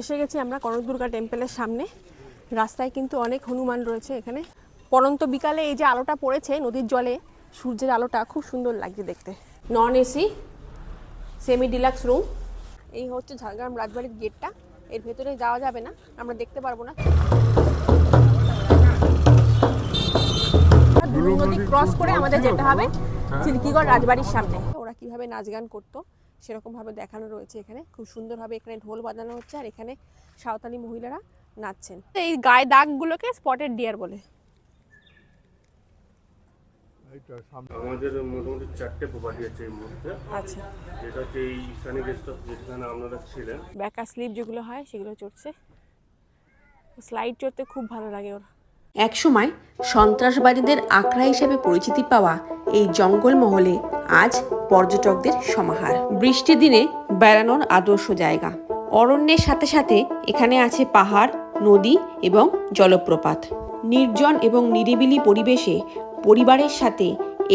এসে গেছি আমরা কনকদুর্গা টেম্পলের সামনে। রাস্তায় কিন্তু অনেক হনুমান রয়েছে এখানে। পরন্ত বিকালে এই যে আলোটা পড়েছে নদীর জলে, সূর্যের আলোটা খুব সুন্দর লাগছে দেখতে। Non AC semi deluxe room. এই হচ্ছে ঝাড়গ্রাম রাজবাড়ির গেটটা। এর ভেতরে যাওয়া যাবে না, আমরা দেখতে পারবো না। নদী ক্রস করে আমাদের যেতে হবে চিল্কিগড় রাজবাড়ির সামনে। ওরা কিভাবে নাচ গান করতো সেরকমভাবে দেখানো রয়েছে এখানে। খুব সুন্দরভাবে এখানে ঢোল বাজানো হচ্ছে আর এখানে সাঁওতালি মহিলারা নাচছেন। এই গায়ে দাগগুলোকে স্পটেড ডিয়ার বলে। আমাদের মোটামুটি 4টে প্রপার্টি আছে এই মুহূর্তে। আচ্ছা, যেটা হচ্ছে এই ঈশানী গেস্ট হাউস, যেখানে আপনারা ছিলেন। ব্যাকা স্লিপ যেগুলো হয় সেগুলো চড়ছে, স্লাইড চড়তে খুব ভালো লাগে ওর। একসময় সন্ত্রাসবাদীদের আখড়া হিসেবে পরিচিতি পাওয়া এই জঙ্গলমহলে আজ পর্যটকদের সমাহার। বৃষ্টির দিনে বেড়ানোর আদর্শ জায়গা। অরণ্যের সাথে সাথে এখানে আছে পাহাড়, নদী এবং জলপ্রপাত। নির্জন এবং নিরিবিলি পরিবেশে পরিবারের সাথে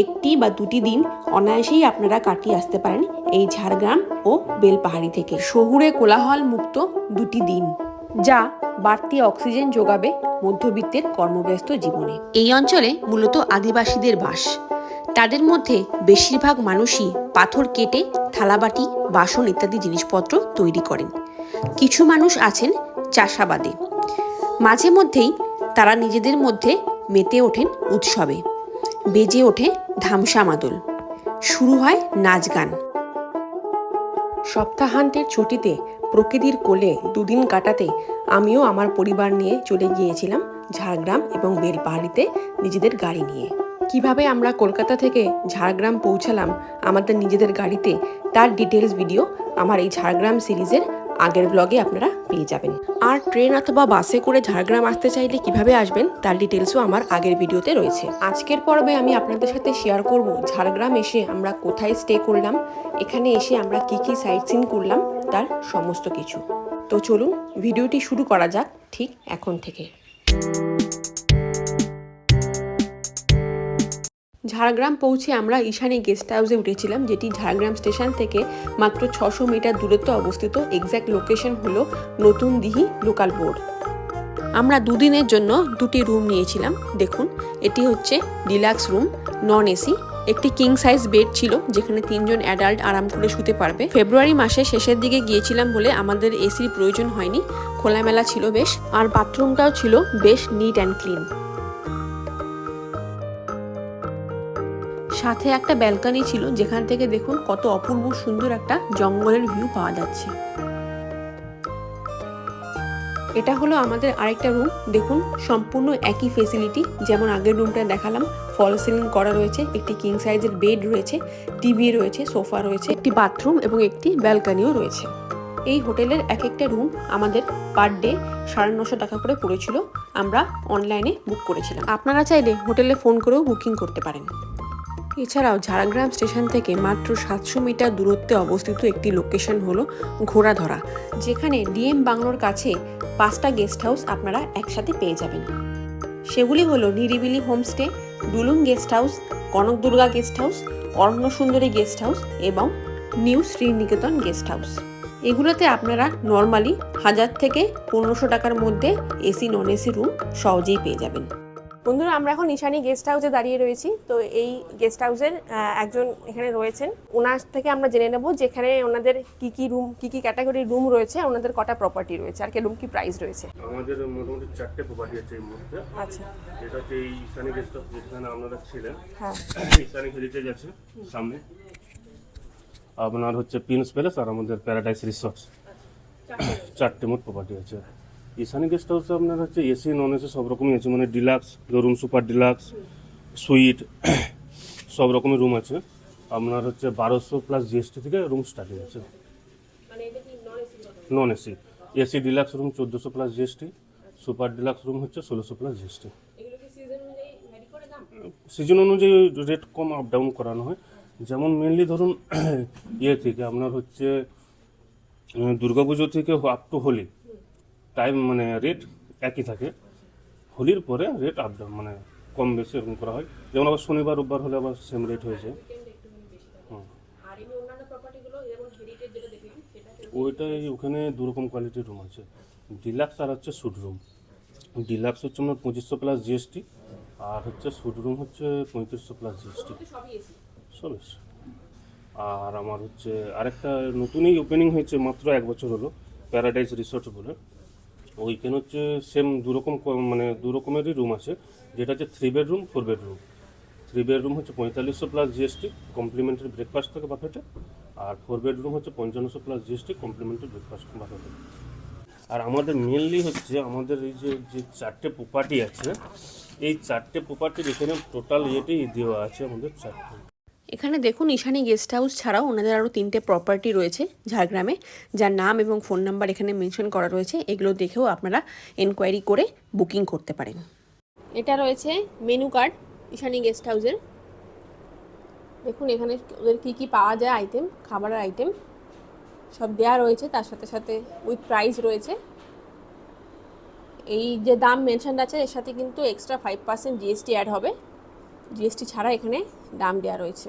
একটি বা দুটি দিন অনায়াসেই আপনারা কাটিয়ে আসতে পারেন এই ঝাড়গ্রাম ও বেলপাহাড়ি থেকে। শহুরে কোলাহল মুক্ত দুটি দিন, যা বাড়তি অক্সিজেন যোগাবে মধ্যবিত্তের কর্মব্যস্ত জীবনে। এই অঞ্চলে মূলত আদিবাসীদের বাস। তাদের মধ্যে বেশিরভাগ মানুষই পাথর কেটে থালাবাটি, বাসন ইত্যাদি জিনিসপত্র তৈরি করেন। কিছু মানুষ আছেন চাষাবাদে। মাঝে মধ্যেই তারা নিজেদের মধ্যে মেতে ওঠেন উৎসবে। বেজে ওঠে ধামসা মাদল, শুরু হয় নাচ গান। সপ্তাহান্তের ছুটিতে প্রকৃতির কোলে দুদিন কাটাতে আমিও আমার পরিবার নিয়ে চলে গিয়েছিলাম ঝাড়গ্রাম এবং বেলপাহাড়িতে নিজেদের গাড়ি নিয়ে। কিভাবে আমরা কলকাতা থেকে ঝাড়গ্রাম পৌঁছালাম আমাদের নিজেদের গাড়িতে, তার ডিটেলস ভিডিও আমার এই ঝাড়গ্রাম সিরিজের আগের ব্লগে আপনারা পেয়ে যাবেন। আর ট্রেন অথবা বাসে করে ঝাড়গ্রাম আসতে চাইলে কিভাবে আসবেন তার ডিটেলসও আমার আগের ভিডিওতে রয়েছে। আজকের পর্বে আমি আপনাদের সাথে শেয়ার করব ঝাড়গ্রাম এসে আমরা কোথায় স্টে করলাম, এখানে এসে আমরা কি কি সাইট সিন করলাম তার সমস্ত কিছু। তো চলুন ভিডিওটি শুরু করা যাক ঠিক এখন থেকে। ঝাড়গ্রাম পৌঁছে আমরা ঈশানী গেস্ট হাউসে উঠেছিলাম, যেটি ঝাড়গ্রাম স্টেশন থেকে মাত্র 600 মিটার দূরত্বে অবস্থিত। এক্স্যাক্ট লোকেশন হলো নতুন দিঘি লোকাল বোর্ড। আমরা দুদিনের জন্য দুটি রুম নিয়েছিলাম। দেখুন, এটি হচ্ছে ডিলাক্স রুম, নন এসি। একটি কিং সাইজ বেড ছিল যেখানে 3 জন অ্যাডাল্ট আরাম করে শুতে পারবে। ফেব্রুয়ারি মাসে শেষের দিকে গিয়েছিলাম বলে আমাদের এসির প্রয়োজন হয়নি, খোলামেলা ছিল বেশ। আর বাথরুমটাও ছিল বেশ নিট অ্যান্ড ক্লিন। সাথে একটা ব্যালকনি ছিল যেখান থেকে দেখুন কত অপূর্ব সুন্দর একটা জঙ্গলের ভিউ পাওয়া যাচ্ছে। এটা হলো আমাদের আরেকটা রুম। দেখুন সম্পূর্ণ একই ফেসিলিটি যেমন আগের রুমটা দেখালাম। ফল সিলিং করা রয়েছে, একটি কিং সাইজের বেড রয়েছে, টিভি রয়েছে, সোফা রয়েছে, একটি বাথরুম এবং একটি ব্যালকনিও রয়েছে। এই হোটেলের এক একটা রুম আমাদের পার ডে 950 টাকা করে পড়েছিল। আমরা অনলাইনে বুক করেছিলাম। আপনারা চাইলে হোটেলে ফোন করেও বুকিং করতে পারেন। এছাড়াও ঝাড়গ্রাম স্টেশন থেকে মাত্র 700 মিটার দূরত্বে অবস্থিত একটি লোকেশন হলো ঘোড়াধরা, যেখানে ডিএম বাংলোর কাছে 5টা গেস্ট হাউস আপনারা একসাথে পেয়ে যাবেন। সেগুলি হলো নিরিবিলি homestay, Dulung guest house, Kanakdurga guest house, Arnasundari guest house এবং নিউ শ্রীনিকেতন গেস্ট হাউস। এগুলোতে আপনারা নর্মালি 1000 থেকে 1500 টাকার মধ্যে এসি নন এসি রুম সহজেই পেয়ে যাবেন। বন্ধুরা, আমরা এখন ঈশানী গেস্ট হাউসে দাঁড়িয়ে রয়েছি। তো এই গেস্ট হাউসের একজন এখানে রয়েছেন, ওনার থেকে আমরা জেনে নেব যেখানে ওনাদের কি কি রুম, কি কি ক্যাটাগরির রুম রয়েছে, ওনাদের কটা প্রপার্টি রয়েছে আর কিরকম কি প্রাইস রয়েছে। আমাদের মোটামুটি 4টে প্রপার্টি আছে এই মুহূর্তে। আচ্ছা, যেটা হচ্ছে এই ঈশানী গেস্ট হাউস, যেখানে আপনারা ছিলেন। হ্যাঁ, ঈশানী হেরিটেজ আছে সামনে, আপনার হচ্ছে প্রিন্স প্যালেস আর আমাদের প্যারাডাইস রিসর্টস। 4টে মোট প্রপার্টি আছে। ঈশানী গেস্ট হাউসে আপনার হচ্ছে এসি নন এসি সব রকমই আছে, মানে ডিলাক্স, ধরুন সুপার ডিলাক্স, সুইট, সব রকমের রুম আছে। আপনার হচ্ছে 1200 প্লাস জিএসটি থেকে রুম স্টার্টিং আছে। Non AC AC deluxe room 1400 plus GST, super deluxe room হচ্ছে 1600 প্লাস জিএসটি। সিজন অনুযায়ী রেট কম আপ ডাউন করানো হয়। যেমন মেনলি ধরুন থেকে আপনার হচ্ছে দুর্গাপুজো থেকে আপ টু হোলি টাইম মানে রেট একই থাকে। হোলির পরে রেট আপ ডাউন মানে কম বেশি এরকম করা হয়। যেমন আবার শনিবার রোববার হলে আবার সেম রেট হয়ে যায়। ওইটাই ওখানে দু রকম কোয়ালিটির রুম আছে, ডিলাক্স আর হচ্ছে স্যুট রুম। ডিলাক্স হচ্ছে আপনার 2500 প্লাস জিএসটি, আর হচ্ছে স্যুট রুম হচ্ছে 3500 প্লাস জিএসটি, সব এসে। আর আমার হচ্ছে আরেকটা নতুনই ওপেনিং হয়েছে, মাত্র 1 বছর হলো, প্যারাডাইস রিসোর্ট বলে। ওইখানে হচ্ছে সেম মানে দু রকমেরই রুম আছে, যেটা হচ্ছে 3 বেডরুম 4 বেডরুম। 3 বেডরুম হচ্ছে 4500 প্লাস জিএসটি, কমপ্লিমেন্টারি ব্রেকফাস্ট থাকে বাফেটে। আর 4 বেডরুম হচ্ছে 5500 প্লাস জিএসটি, কমপ্লিমেন্টারি ব্রেকফাস্ট বাফেটে। আর আমাদের মেনলি হচ্ছে আমাদের এই যে 4টে প্রপার্টি আছে, এই 4টে প্রপার্টির এখানে টোটাল ইয়েতেই দেওয়া আছে আমাদের 4টে। এখানে দেখুন ঈশানী গেস্ট হাউস ছাড়াও ওনাদের আরও 3টে প্রপার্টি রয়েছে ঝাড়গ্রামে, যার নাম এবং ফোন নাম্বার এখানে মেনশন করা রয়েছে। এগুলো দেখেও আপনারা এনকোয়ারি করে বুকিং করতে পারেন। এটা রয়েছে মেনু কার্ড ঈশানী গেস্ট হাউসের। দেখুন এখানে ওদের কী কী পাওয়া যায় আইটেম, খাবারের আইটেম সব দেওয়া রয়েছে, তার সাথে সাথে উইথ প্রাইস রয়েছে। এই যে দাম মেনশন আছে এর সাথে কিন্তু এক্সট্রা 5% জিএসটি অ্যাড হবে, জিএসটি ছাড়া এখানে দাম দেওয়া রয়েছে।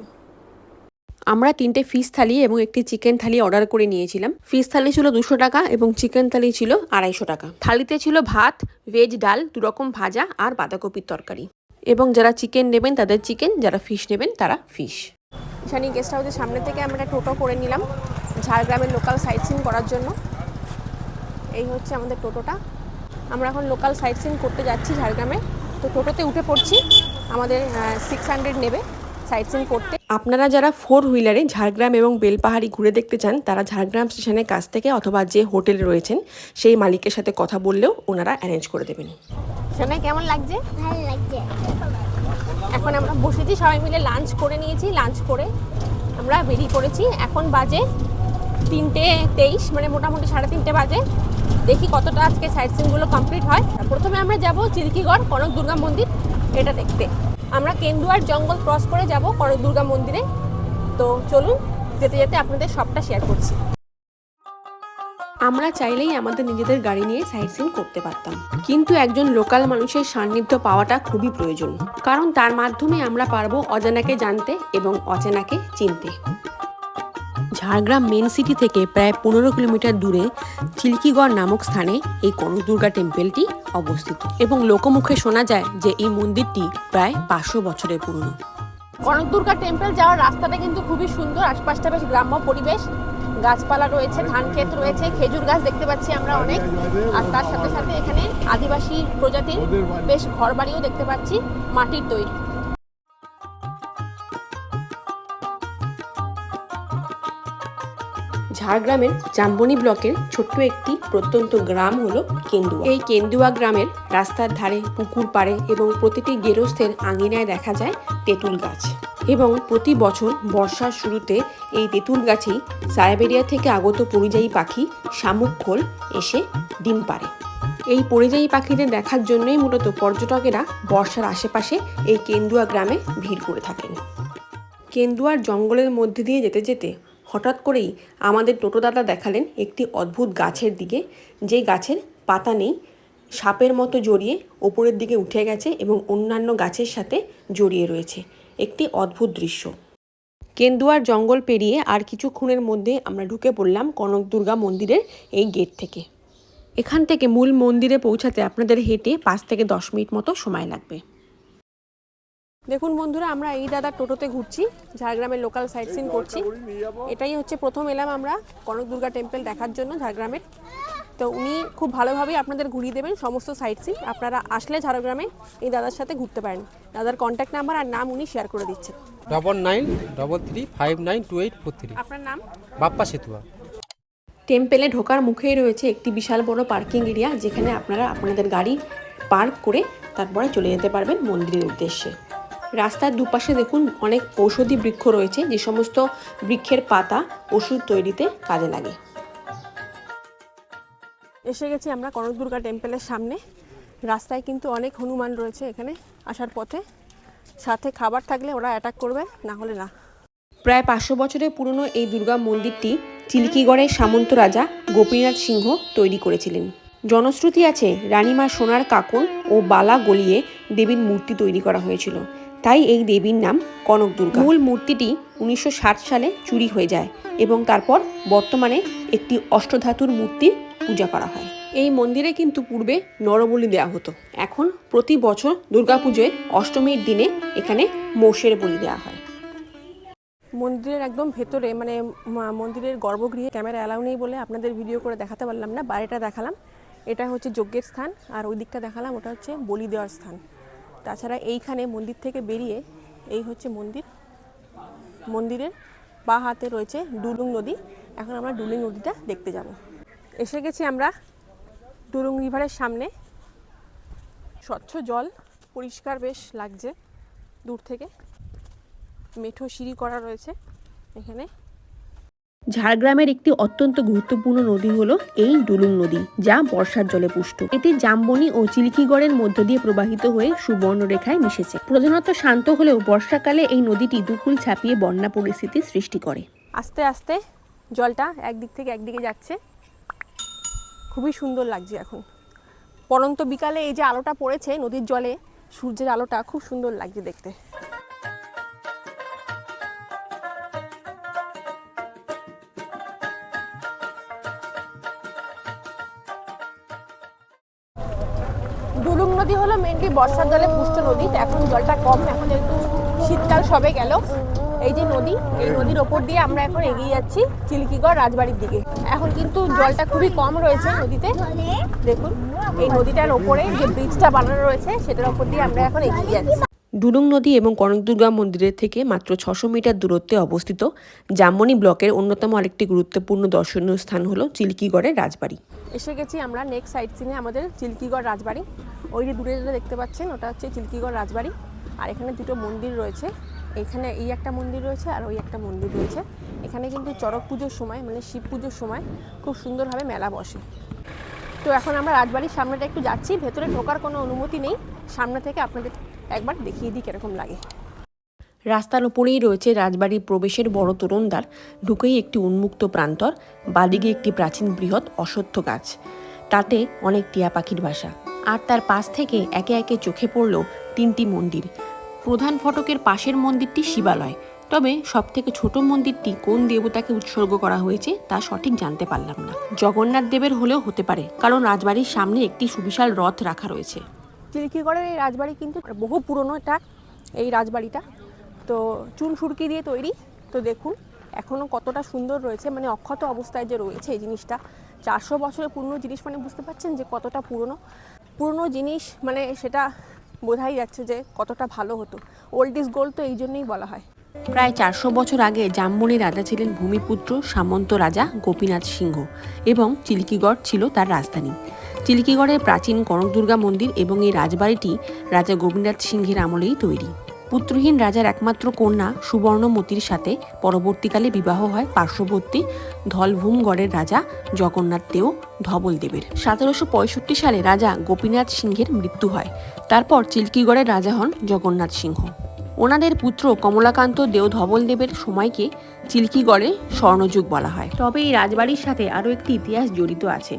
আমরা 3টে ফিশ থালি এবং একটি চিকেন থালি অর্ডার করে নিয়েছিলাম। ফিশ থালি ছিল 200 টাকা এবং চিকেন থালি ছিল 250 টাকা। থালিতে ছিল ভাত, ভেজ ডাল, 2 রকম ভাজা আর বাঁধাকপির তরকারি। এবং যারা চিকেন নেবেন তাদের চিকেন, যারা ফিশ নেবেন তারা ফিশ। ঈশানী গেস্ট হাউসের সামনে থেকে আমরা টোটো করে নিলাম ঝাড়গ্রামের লোকাল সাইট সিন করার জন্য। এই হচ্ছে আমাদের টোটোটা। আমরা এখন লোকাল সাইট সিন করতে যাচ্ছি ঝাড়গ্রামে। তো টোটোতে উঠে পড়ছি, আমাদের 600 নেবে সাইট সিন করতে। আপনারা যারা 4 হুইলারে ঝাড়গ্রাম এবং বেলপাহাড়ি ঘুরে দেখতে চান তারা ঝাড়গ্রাম স্টেশনের কাছ থেকে অথবা যে হোটেলে রয়েছেন সেই মালিকের সাথে কথা বললেও ওনারা অ্যারেঞ্জ করে দেবেন। শোনাই কেমন লাগছে? ভালো লাগছে। এখন আমরা বসেছি, সবাই মিলে লাঞ্চ করে নিয়েছি। লাঞ্চ করে আমরা বেরিয়ে পড়েছি। এখন বাজে 3:23, মানে মোটামুটি 3:30 বাজে। দেখি কতটা আজকে সাইট সিনগুলো কমপ্লিট হয়। প্রথমে আমরা যাব চিল্কিগড় কনক দুর্গা মন্দির, এটা দেখতে। আমরা কেন্দুয়ার জঙ্গল ক্রস করে যাব কনক দুর্গা মন্দিরে। তো চলুন যেতে যেতে আপনাদের সবটা শেয়ার করছি। আমরা চাইলেই আমাদের নিজেদের গাড়ি নিয়ে সাইট সিন করতে পারতাম, কিন্তু একজন লোকাল মানুষের সান্নিধ্য পাওয়াটা খুবই প্রয়োজন, কারণ তার মাধ্যমে আমরা পারবো অজানাকে জানতে এবং অচেনাকে চিনতে। ঝাড়গ্রাম মেন সিটি থেকে প্রায় 15 কিলোমিটার দূরে চিল্কিগড় নামক স্থানে এই কনক দুর্গা টেম্পলটি অবস্থিত এবং লোকমুখে শোনা যায় যে এই মন্দিরটি প্রায় 500 বছরের পুরনো। কনক দুর্গা টেম্পল যাওয়ার রাস্তাটা কিন্তু খুবই সুন্দর। আশপাশটা বেশ গ্রাম্য পরিবেশ, গাছপালা রয়েছে, ধান ক্ষেত রয়েছে, খেজুর গাছ দেখতে পাচ্ছি আমরা অনেক। আর তার সাথে সাথে এখানে আদিবাসী প্রজাতির বেশ ঘরবাড়িও দেখতে পাচ্ছি, মাটির তৈরি। ঝাড়গ্রামের জাম্বনি ব্লকের ছোট্ট একটি প্রত্যন্ত গ্রাম হলো কেন্দুয়া। এই কেন্দুয়া গ্রামের রাস্তার ধারে, পুকুর পাড়ে এবং প্রতিটি গেরস্থের আঙিনায় দেখা যায় তেঁতুল গাছ। এবং প্রতি বছর বর্ষার শুরুতে এই তেঁতুল গাছেই সাইবেরিয়া থেকে আগত পরিযায়ী পাখি শামুক খোল এসে ডিম পাড়ে। এই পরিযায়ী পাখিদের দেখার জন্যই মূলত পর্যটকেরা বর্ষার আশেপাশে এই কেন্দুয়া গ্রামে ভিড় করে থাকেন। কেন্দুয়ার জঙ্গলের মধ্যে দিয়ে যেতে যেতে হঠাৎ করেই আমাদের টোটোদাদা দেখালেন একটি অদ্ভুত গাছের দিকে, যে গাছের পাতা নেই, সাপের মতো জড়িয়ে ওপরের দিকে উঠে গেছে এবং অন্যান্য গাছের সাথে জড়িয়ে রয়েছে। একটি অদ্ভুত দৃশ্য। কেন্দুয়ার জঙ্গল পেরিয়ে আর কিছুক্ষণের মধ্যে আমরা ঢুকে পড়লাম কনক দুর্গা মন্দিরের এই গেট থেকে। এখান থেকে মূল মন্দিরে পৌঁছাতে আপনাদের হেঁটে 5 থেকে 10 মিনিট মতো সময় লাগবে। দেখুন বন্ধুরা, আমরা এই দাদার টোটোতে ঘুরছি, ঝাড়গ্রামের লোকাল সাইট সিন করছি। এটাই হচ্ছে প্রথম এলাম আমরা কনক দুর্গা টেম্পল দেখার জন্য ঝাড়গ্রামের। তো উনি খুব ভালোভাবেই আপনাদের ঘুরিয়ে দেবেন সমস্ত সাইট সিন। আপনারা আসলে ঝাড়গ্রামে এই দাদার সাথে ঘুরতে পারেন। দাদার কন্ট্যাক্ট নাম্বার আর নাম উনি শেয়ার করে দিচ্ছেন। 9933592843। আপনার নাম? বাপ্পা সেতুয়া। টেম্পেলে ঢোকার মুখেই রয়েছে একটি বিশাল বড় পার্কিং এরিয়া, যেখানে আপনারা আপনাদের গাড়ি পার্ক করে তারপরে চলে যেতে পারবেন মন্দিরের উদ্দেশ্যে। রাস্তার দুপাশে দেখুন অনেক ঔষধি বৃক্ষ রয়েছে, যে সমস্ত বৃক্ষের পাতা ওষুধ তৈরিতে কাজে লাগে। এসে গেছি আমরা কনক দুর্গা টেম্পলের সামনে। রাস্তায় কিন্তু অনেক হনুমান রয়েছে এখানে আসার পথে। সাথে খাবার থাকলে ওরা অ্যাটাক করবে, না হলে না। প্রায় 500 বছরের পুরনো এই দুর্গা মন্দিরটি চিল্কিগড়ের সামন্ত রাজা গোপীনাথ সিংহ তৈরি করেছিলেন। জনশ্রুতি আছে রানীমা সোনার কাকন ও বালা গলিয়ে দেবীর মূর্তি তৈরি করা হয়েছিল। তাই এই দেবীর নাম কনক দুর্গা। মূল মূর্তিটি 1960 সালে চুরি হয়ে যায় এবং তারপর বর্তমানে একটি অষ্টধাতুর মূর্তির পূজা করা হয়। এই মন্দিরে কিন্তু পূর্বে নরবলি দেওয়া হতো। এখন প্রতি বছর দুর্গাপুজোয় অষ্টমীর দিনে এখানে মোষের বলি দেওয়া হয়। মন্দিরের একদম ভেতরে মানে মন্দিরের গর্ভগৃহে ক্যামেরা অ্যালাউ নেই বলে আপনাদের ভিডিও করে দেখাতে পারলাম না, বাইরেটা দেখালাম। এটা হচ্ছে যজ্ঞের স্থান, আর ওই দিকটা দেখালাম, ওটা হচ্ছে বলি দেওয়ার স্থান। তাছাড়া এইখানে মন্দির থেকে বেরিয়ে এই হচ্ছে মন্দির। মন্দিরের বাঁ হাতে রয়েছে ডুলুং নদী। এখন আমরা ডুলুং নদীটা দেখতে যাব। এসে গেছি আমরা ডুলুং রিভারের সামনে। স্বচ্ছ জল, পরিষ্কার বেশ লাগছে দূর থেকে। মেঠো সিঁড়ি করা রয়েছে এখানে। ঝাড়গ্রামের একটি অত্যন্ত গুরুত্বপূর্ণ নদী হলো এই ডুলুং নদী, যা বর্ষার জলে পুষ্ট। এটি জামবনি ও চিল্কিগড়ের মধ্য দিয়ে প্রবাহিত হয়ে সুবর্ণরেখায় মিশেছে। প্রধানত শান্ত হলেও বর্ষাকালে এই নদীটি দুকুল ছাপিয়ে বন্যা পরিস্থিতি সৃষ্টি করে। আস্তে আস্তে জলটা একদিক থেকে একদিকে যাচ্ছে, খুবই সুন্দর লাগছে এখন। পরন্ত বিকালে এই যে আলোটা পড়েছে নদীর জলে, সূর্যের আলোটা খুব সুন্দর লাগছে দেখতে। ডুলুং নদী হলো মেনলি বর্ষার জলে পুষ্ট নদী। তো এখন জলটা কম, এখন একটু শীতকাল সবে গেল। এই যে নদী, এই নদীর ওপর দিয়ে আমরা এখন এগিয়ে যাচ্ছি চিল্কিগড় রাজবাড়ির দিকে। এখন কিন্তু জলটা খুবই কম রয়েছে নদীতে। দেখুন এই নদীটার ওপরে যে ব্রিজটা বানানো রয়েছে সেটার ওপর দিয়ে আমরা এখন এগিয়ে যাচ্ছি। ডুলুং নদী এবং কনক দুর্গা মন্দিরের থেকে মাত্র 600 মিটার দূরত্বে অবস্থিত জামবনি ব্লকের অন্যতম আরেকটি গুরুত্বপূর্ণ দর্শনীয় স্থান হলো চিল্কিগড়ের রাজবাড়ি। এসে গেছি আমরা নেক্সট সাইট সিনে আমাদের চিল্কিগড় রাজবাড়ি। ওই যে দূরে যেটা দেখতে পাচ্ছেন ওটা হচ্ছে চিল্কিগড় রাজবাড়ি। আর এখানে দুটো মন্দির রয়েছে, এখানে এই একটা মন্দির রয়েছে আর ওই একটা মন্দির রয়েছে। এখানে কিন্তু চড়ক পুজোর সময় মানে শিব পুজোর সময় খুব সুন্দরভাবে মেলা বসে। তো এখন আমরা রাজবাড়ির সামনেটা একটু যাচ্ছি, ভেতরে ঢোকার কোনো অনুমতি নেই। সামনে থেকে আপনাদের একবার দেখিয়ে দিই কিরকম লাগে। রাস্তার ওপরেই রয়েছে রাজবাড়ির প্রবেশের বড় তোরণদ্বার। ঢুকেই একটি উন্মুক্ত প্রান্তর, বাদিকে একটি প্রাচীন বৃহৎ অশ্বত্থ গাছ, তাতে অনেক টিয়া পাখির বাসা। আর তার পাশ থেকে একে একে চোখে পড়ল 3টি মন্দির। প্রধান ফটকের পাশের মন্দিরটি শিবালয়, তবে সবথেকে ছোট মন্দিরটি কোন দেবতাকে উৎসর্গ করা হয়েছে তা সঠিক জানতে পারলাম না। জগন্নাথ দেবের হলেও হতে পারে, কারণ রাজবাড়ির সামনে একটি সুবিশাল রথ রাখা রয়েছে। চিল্কিগড়ের এই রাজবাড়ি কিন্তু বহু পুরনো এটা, এই রাজবাড়িটা তো চুন সুরকি দিয়ে তৈরি। তো দেখুন এখনও কতটা সুন্দর রয়েছে, মানে অক্ষত অবস্থায় যে রয়েছে এই জিনিসটা। 400 বছরের পুরনো জিনিস মানে বুঝতে পারছেন যে কতটা পুরনো জিনিস, মানে সেটা বোঝাই যাচ্ছে যে কতটা ভালো হতো। ওল্ড ইজ গোল্ড তো এই জন্যই বলা হয়। প্রায় 400 বছর আগে জামবনি রাজা ছিলেন ভূমিপুত্র সামন্ত রাজা গোপীনাথ সিংহ এবং চিল্কিগড় ছিল তার রাজধানী। চিল্কিগড়ের প্রাচীন কনক দুর্গা মন্দির এবং এই রাজবাড়িটি রাজা গোপীনাথ সিংহের আমলেই তৈরি। পুত্রহীন রাজার একমাত্র কন্যা সুবর্ণমতির সাথে পরবর্তীকালে বিবাহ হয় পার্শ্ববর্তী ধলভূমগড়ের রাজা জগন্নাথ দেও ধবলদেবের। 1765 সালে রাজা গোপীনাথ সিংহের মৃত্যু হয়। তারপর চিল্কিগড়ের রাজা হন জগন্নাথ সিংহ। ওনাদের পুত্র কমলাকান্ত দেও ধবলদেবের সময়কে চিল্কিগড়ে স্বর্ণযুগ বলা হয়। তবে এই রাজবাড়ির সাথে আরও একটি ইতিহাস জড়িত আছে।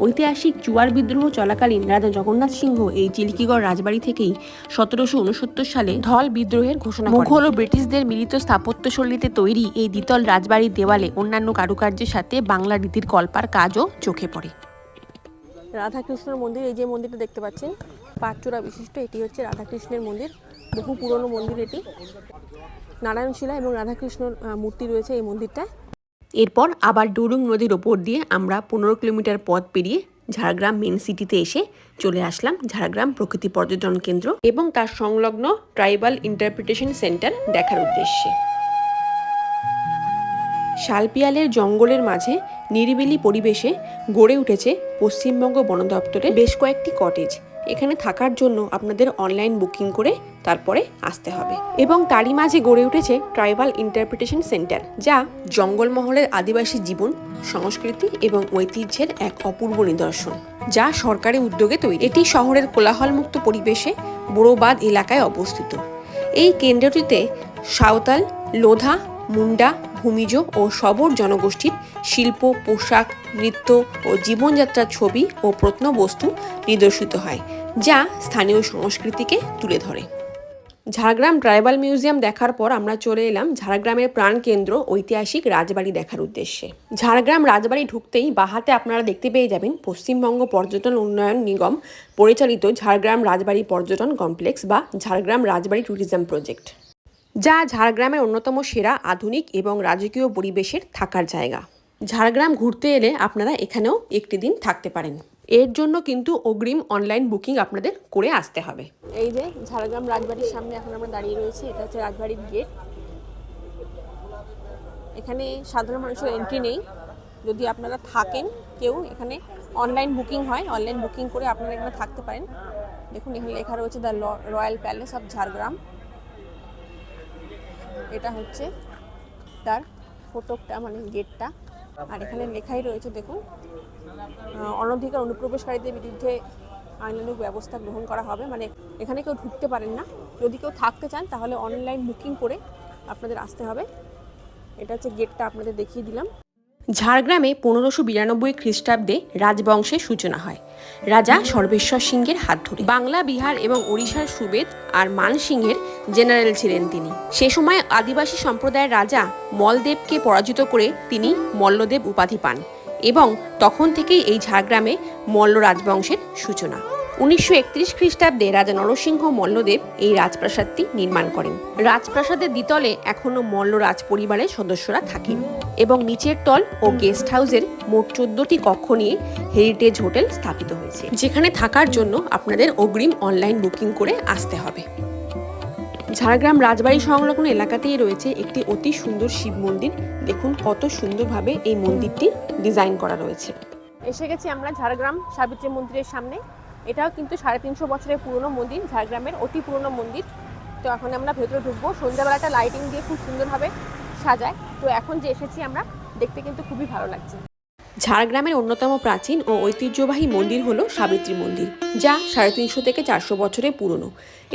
ঐতিহাসিক চুয়ার বিদ্রোহ চলাকালীন রাজা জগন্নাথ সিংহ এই চিল্কিগড় রাজবাড়ি থেকেই 1769 সালে ধল বিদ্রোহের ঘোষণা করেন। মুঘল ও ব্রিটিশদের মিলিত স্থাপত্যশৈলীতে তৈরি এই দ্বিতল রাজবাড়ির দেওয়ালে অন্যান্য কারুকার্যের সাথে বাংলা রীতির কল্পার কাজও চোখে পড়ে। রাধাকৃষ্ণের মন্দির, এই যে মন্দিরটা দেখতে পাচ্ছেন পাঁচচূড়া বিশিষ্ট, এটি হচ্ছে রাধাকৃষ্ণের মন্দির। বহু পুরনো মন্দির এটি। নারায়ণশিলা এবং রাধাকৃষ্ণর মূর্তি রয়েছে এই মন্দিরটায়। এরপর আবার ডুলুং নদীর ওপর দিয়ে আমরা 15 কিলোমিটার পথ পেরিয়ে ঝাড়গ্রাম মেন সিটিতে এসে চলে আসলাম ঝাড়গ্রাম প্রকৃতি পর্যটন কেন্দ্র এবং তার সংলগ্ন ট্রাইবাল ইন্টারপ্রিটেশন সেন্টার দেখার উদ্দেশ্যে। শালপিয়ালের জঙ্গলের মাঝে নিরিবিলি পরিবেশে গড়ে উঠেছে পশ্চিমবঙ্গ বন দপ্তরের বেশ কয়েকটি কটেজ। এখানে থাকার জন্য আপনাদের অনলাইন বুকিং করে তারপরে আসতে হবে। এবং তারই মাঝে গড়ে উঠেছে ট্রাইবাল ইন্টারপ্রিটেশন সেন্টার, যা জঙ্গলমহলের আদিবাসী জীবন, সংস্কৃতি এবং ঐতিহ্যের এক অপূর্ব নিদর্শন, যা সরকারি উদ্যোগে তৈরি। এটি শহরের কোলাহলমুক্ত পরিবেশে বোরোবাদ এলাকায় অবস্থিত। এই কেন্দ্রটিতে সাঁওতাল, লোধা, মুন্ডা, ভূমিজ ও শবর জনগোষ্ঠীর শিল্প, পোশাক, নৃত্য ও জীবনযাত্রার ছবি ও প্রত্নবস্তু নিদর্শিত হয়, যা স্থানীয় সংস্কৃতিকে তুলে ধরে। ঝাড়গ্রাম ট্রাইবাল মিউজিয়াম দেখার পর আমরা চলে এলাম ঝাড়গ্রামের প্রাণকেন্দ্র ঐতিহাসিক রাজবাড়ি দেখার উদ্দেশ্যে। ঝাড়গ্রাম রাজবাড়ি ঢুকতেই বাহাতে আপনারা দেখতে পেয়ে যাবেন পশ্চিমবঙ্গ পর্যটন উন্নয়ন নিগম পরিচালিত ঝাড়গ্রাম রাজবাড়ি পর্যটন কমপ্লেক্স বা ঝাড়গ্রাম রাজবাড়ি ট্যুরিজম প্রজেক্ট, যা ঝাড়গ্রামের অন্যতম সেরা আধুনিক এবং রাজকীয় পরিবেশের থাকার জায়গা। ঝাড়গ্রাম ঘুরতে এলে আপনারা এখানেও একটি দিন থাকতে পারেন। এর জন্য কিন্তু অগ্রিম অনলাইন বুকিং আপনাদের করে আসতে হবে। এই যে ঝাড়গ্রাম রাজবাড়ির সামনে এখন আমরা দাঁড়িয়ে রয়েছি, এটা হচ্ছে রাজবাড়ির গেট। এখানে সাধারণ মানুষের এন্ট্রি নেই, যদি আপনারা থাকেন কেউ এখানে অনলাইন বুকিং হয়, অনলাইন বুকিং করে আপনারা এখানে থাকতে পারেন। দেখুন এখানে লেখা রয়েছে the royal palace of Jhargram. এটা হচ্ছে তার ফটকটা, মানে গেটটা। আর এখানে লেখাই রয়েছে দেখুন, অনধিকার অনুপ্রবেশকারীদের বিরুদ্ধে আইনানুগ ব্যবস্থা গ্রহণ করা হবে। মানে এখানে কেউ ঢুকতে পারেন না, যদি কেউ থাকতে চান তাহলে অনলাইন বুকিং করে আপনাদের আসতে হবে। এটা হচ্ছে গেটটা, আপনাদের দেখিয়ে দিলাম। ঝাড়গ্রামে 1592 খ্রিস্টাব্দে রাজবংশের সূচনা হয় রাজা সর্বেশ্বর সিংহের হাত ধরে। বাংলা, বিহার এবং ওড়িশার সুবেদ আর মান সিংহের জেনারেল ছিলেন তিনি। সে সময় আদিবাসী সম্প্রদায়ের রাজা মলদেবকে পরাজিত করে তিনি মল্লদেব উপাধি পান এবং তখন থেকেই এই ঝাড়গ্রামে মল্ল রাজবংশের সূচনা। 1931 খ্রিস্টাব্দে রাজা নরসিংহ মল্লদেব এই রাজপ্রাসাদটি নির্মাণ করেন। রাজপ্রাসাদের দ্বিতলে এখনও মল্ল রাজ পরিবারের সদস্যরা থাকেন এবং নিচের তল ও গেস্ট হাউসের মোট 14টি কক্ষ নিয়ে হেরিটেজ হোটেল স্থাপিত হয়েছে, যেখানে থাকার জন্য আপনাদের অগ্রিম অনলাইন বুকিং করে আসতে হবে। ঝাড়গ্রাম রাজবাড়ি সংলগ্ন এলাকাতেই রয়েছে একটি অতি সুন্দর শিব মন্দির। দেখুন কত সুন্দরভাবে এই মন্দিরটি ডিজাইন করা রয়েছে। এসে গেছি আমরা ঝাড়গ্রাম সাবিত্রী মন্দিরের সামনে। এটাও কিন্তু 350 বছরের পুরনো মন্দির, ঝাড়গ্রামের অতি পুরনো মন্দির। তো এখন আমরা ভেতরে ঢুকবো। সন্ধ্যাবেলাটা লাইটিং দিয়ে খুব সুন্দরভাবে সাজায়। তো এখন যে এসেছি আমরা, দেখতে কিন্তু খুবই ভালো লাগছে। ঝাড়গ্রামের অন্যতম প্রাচীন ও ঐতিহ্যবাহী মন্দির হলো সাবিত্রী মন্দির, যা 350 থেকে 400 বছরের পুরনো।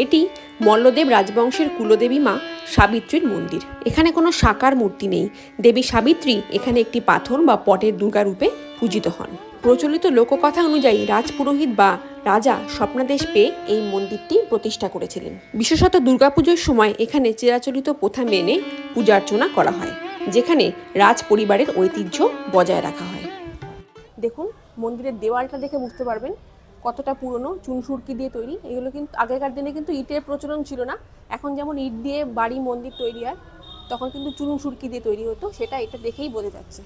এটি মল্লদেব রাজবংশের কুলদেবী মা সাবিত্রীর মন্দির। এখানে কোনো সাকার মূর্তি নেই। দেবী সাবিত্রী এখানে একটি পাথর বা পটের দুর্গা রূপে পূজিত হন। প্রচলিত লোককথা অনুযায়ী রাজপুরোহিত বা রাজা স্বপ্নাদেশ পেয়ে এই মন্দিরটি প্রতিষ্ঠা করেছিলেন। বিশেষত দুর্গাপুজোর সময় এখানে চিরাচরিত প্রথা মেনে পূজার্চনা করা হয়, যেখানে রাজ পরিবারের ঐতিহ্য বজায় রাখা হয়। দেখুন মন্দিরের দেওয়ালটা দেখে বুঝতে পারবেন কতটা পুরনো, চুনসুরকি দিয়ে তৈরি। এগুলো কিন্তু আগেকার দিনে কিন্তু ইটের প্রচলন ছিল না। এখন যেমন ইট দিয়ে বাড়ি মন্দির তৈরি হয়, তখন কিন্তু চুনসুরকি দিয়ে তৈরি হতো, সেটা এটা দেখেই বোঝা যাচ্ছে।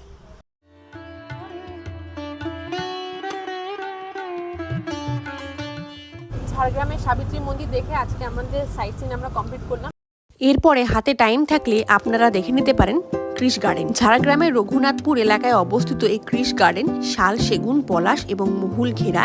ঝাড়গ্রামের সাবিত্রী মন্দির দেখে আজকে আমাদের সাইট সিন আমরা কমপ্লিট করলাম। এরপরে হাতে টাইম থাকলে আপনারা দেখে নিতে পারেন কৃষ গার্ডেন। ঝাড়গ্রামের রঘুনাথপুর এলাকায় অবস্থিত এই কৃষ গার্ডেন শাল, সেগুন, পলাশ এবং মহুল ঘেরা।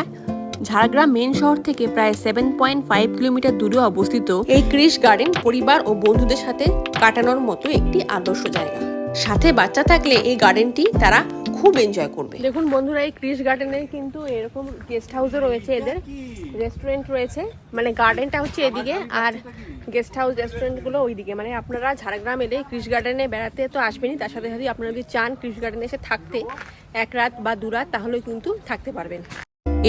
ঝাড়গ্রাম মেন শহর থেকে প্রায় 7.5 কিলোমিটার দূরে অবস্থিত এই কৃষ গার্ডেন পরিবার ও বন্ধুদের সাথে কাটানোর মতো একটি আদর্শ জায়গা। সাথে বাচ্চা থাকলে এই গার্ডেনটি তারা খুব এনজয় করবে। দেখুন বন্ধুরা, এই কৃষ গার্ডেনে কিন্তু এরকম গেস্ট হাউসও রয়েছে, এদের রেস্টুরেন্ট রয়েছে। মানে গার্ডেনটা হচ্ছে এদিকে আর গেস্ট হাউস রেস্টুরেন্টগুলো ওইদিকে। মানে আপনারা ঝাড়গ্রাম এলে কৃষ গার্ডেনে বেড়াতে তো আসবেনই, তার সাথে সাথে আপনারা যদি চান কৃষ গার্ডেনে এসে থাকতে 1 রাত বা 2 রাত, তাহলেও কিন্তু থাকতে পারবেন।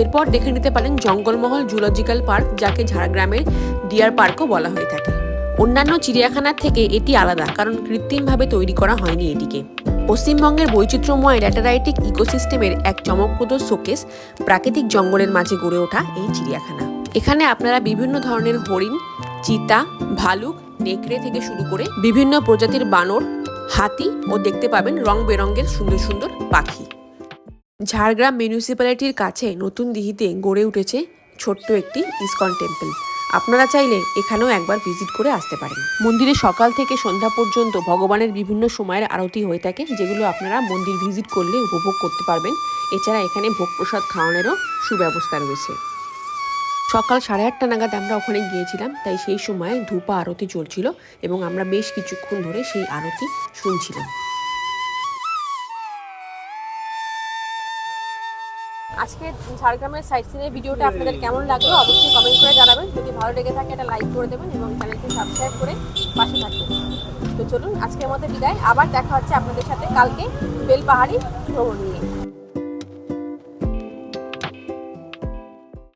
এরপর দেখে নিতে পারেন জঙ্গলমহল জুলজিক্যাল পার্ক, যাকে ঝাড়গ্রামের ডিয়ার পার্কও বলা হয়ে থাকে। অন্যান্য চিড়িয়াখানার থেকে এটি আলাদা, কারণ কৃত্রিমভাবে তৈরি করা হয়নি এটিকে। পশ্চিমবঙ্গের বৈচিত্র্যময় ল্যাটেরাইটিক ইকোসিস্টেমের এক চমকপ্রদ শোকেস প্রাকৃতিক জঙ্গলের মাঝে গড়ে ওঠা এই চিড়িয়াখানা। এখানে আপনারা বিভিন্ন ধরনের হরিণ, চিতা, ভালুক, নেকড়ে থেকে শুরু করে বিভিন্ন প্রজাতির বানর, হাতি ও দেখতে পাবেন রং বেরঙের সুন্দর সুন্দর পাখি। ঝাড়গ্রাম মিউনিসিপ্যালিটির কাছে নতুন দিঘিতে গড়ে উঠেছে ছোট্ট একটি ইসকন টেম্পল। আপনারা চাইলে এখানেও একবার ভিজিট করে আসতে পারেন। মন্দিরে সকাল থেকে সন্ধ্যা পর্যন্ত ভগবানের বিভিন্ন সময়ের আরতি হয়ে থাকে, যেগুলো আপনারা মন্দির ভিজিট করলে উপভোগ করতে পারবেন। এছাড়া এখানে ভোগ প্রসাদ খাওয়ানোরও সুব্যবস্থা রয়েছে। সকাল 8:30 নাগাদ আমরা ওখানে গিয়েছিলাম, তাই সেই সময় ধূপা আরতি চলছিল এবং আমরা বেশ কিছুক্ষণ ধরে সেই আরতি শুনছিলাম। আজকে ঝাড়গ্রামের সাইট সিনের ভিডিওটা আপনাদের কেমন লাগলো অবশ্যই কমেন্ট করে জানাবেন। যদি ভালো লেগে থাকে একটা লাইক করে দেবেন এবং চ্যানেলটি সাবস্ক্রাইব করে পাশে থাকবেন। তো চলুন আজকের মতো বিদায়, আবার দেখা হচ্ছে আপনাদের সাথে কালকে বেলপাহাড়ি ভ্রমণ নিয়ে।